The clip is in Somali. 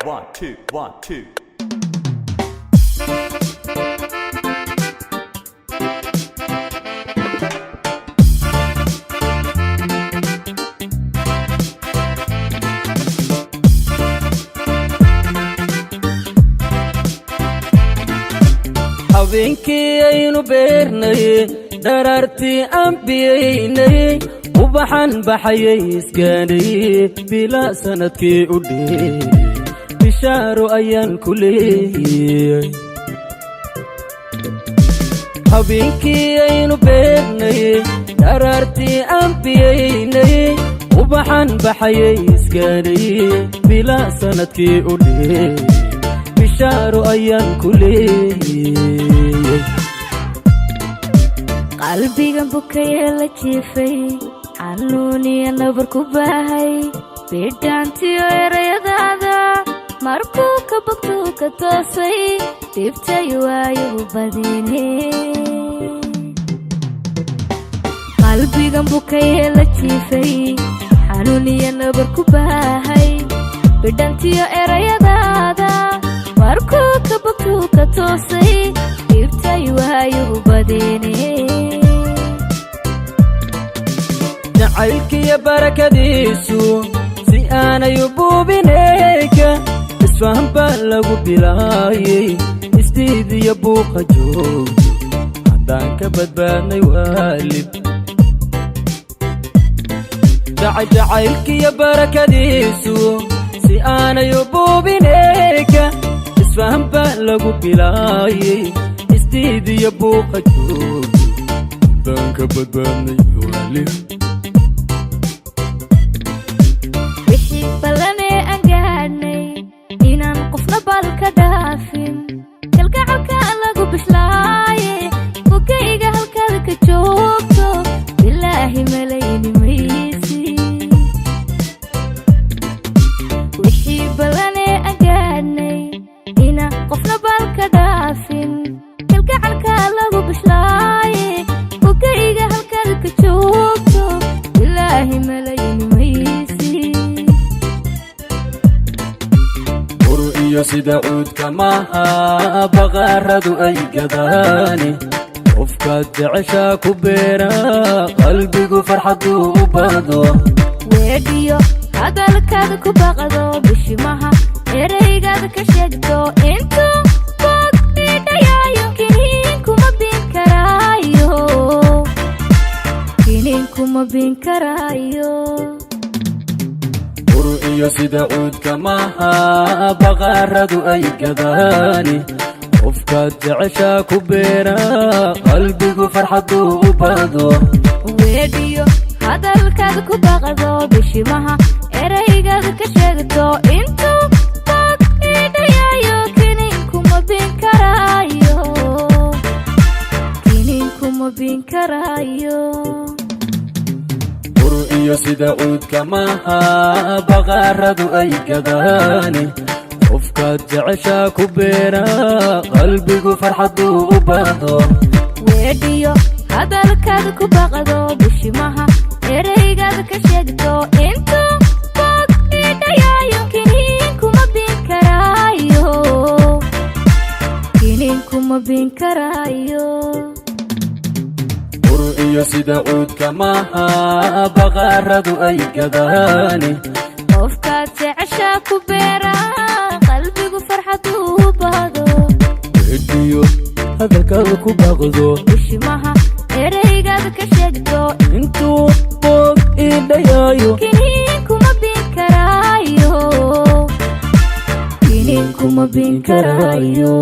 1 2 1 2 habeenkii aynu beernay dharartii aan biyaynay ubaxan baxayay isgaanay bila sanadkii u dheey bishaaro ayaan ku leeyay habeenkii aynu beernay dharartii aan biyaynay ubaxan baxayay isgaanay bila sanadkii u dheey bishaaro ayaan ku leeyay qalbigan bukaya la jiifay xanuuniya nabar ku baahay bidhaantiyo erayadaada markuu ka bogtuu ka toosay dhibtay waayu badine qalbigan bukaya la jiifay xanuuniya nabar ku baahay bidhaantiyo erayadaada markuu ka bogtuu ka toosay dhibtay waayu badine jacaylkiyo barakadiisu si aanay u buubinayka isfahan baa lagu bilaayay isdiidiyo buuqa joog haddaan ka badbaadnay waalid jacaylkiyo barakadiisu si aanay u buubinayka isfahan baa lagu bilaayay isdiidiyo buuqa joog haddaan ka badbaadnay waalid balane aan gaadhnay inaan qofna balka dhaafin kalgacalka lagu bislaaye bukayga halkaada ka joogto bilaahi malayni maysi wixii balane aan gaadhnay inaan qofna balka dhaafin kalgacalka lagu bislaaye bukayga halkaada ka joogto bilaahi malayni maysi iyo sida cuudka maaha baqaaradu ay gadaani qofkaad jeceshaa ku beera qalbigu farxaduu u bado weedhiyo hadalkaada ku baqdo bishimaha eraygaada ka sheegto intuu boog idhayaayo kiniinkuma bin karaayo kiniinkuma bin karaayo iyo sida cuudka maaha baqaaradu ay gadaani qofkaad jeceshaa ku beera qalbigu farxaduu u bado weedhiyo hadalkaada ku baqdo bishimaha eraygaada ka sheegto intuu boog idhayaayo kiniinkuma bin karaayo kiniinkuma bin karaayo iyo sida cuudka maaha baqaaradu ay gadaani qofkaad jeceshaa ku beera qalbigu farxaduu u bado weedhiyo hadalkaada ku baqdo bishimaha eraygaada ka sheegto intuu boog idhayaayo kiniinkuma bin karaayo kiniinkuma bin karaayo iyo sida cuudka maaha baqaaradu ay gadaani qofkaad jeceshaa ku beera qalbigu farxaduu u bado weedhiyo hadalkaada ku baqdo bishimaha eraygaada ka sheegto intuu boog idhayaayo kiniinkuma bin karaayo kiniinkuma bin karaayo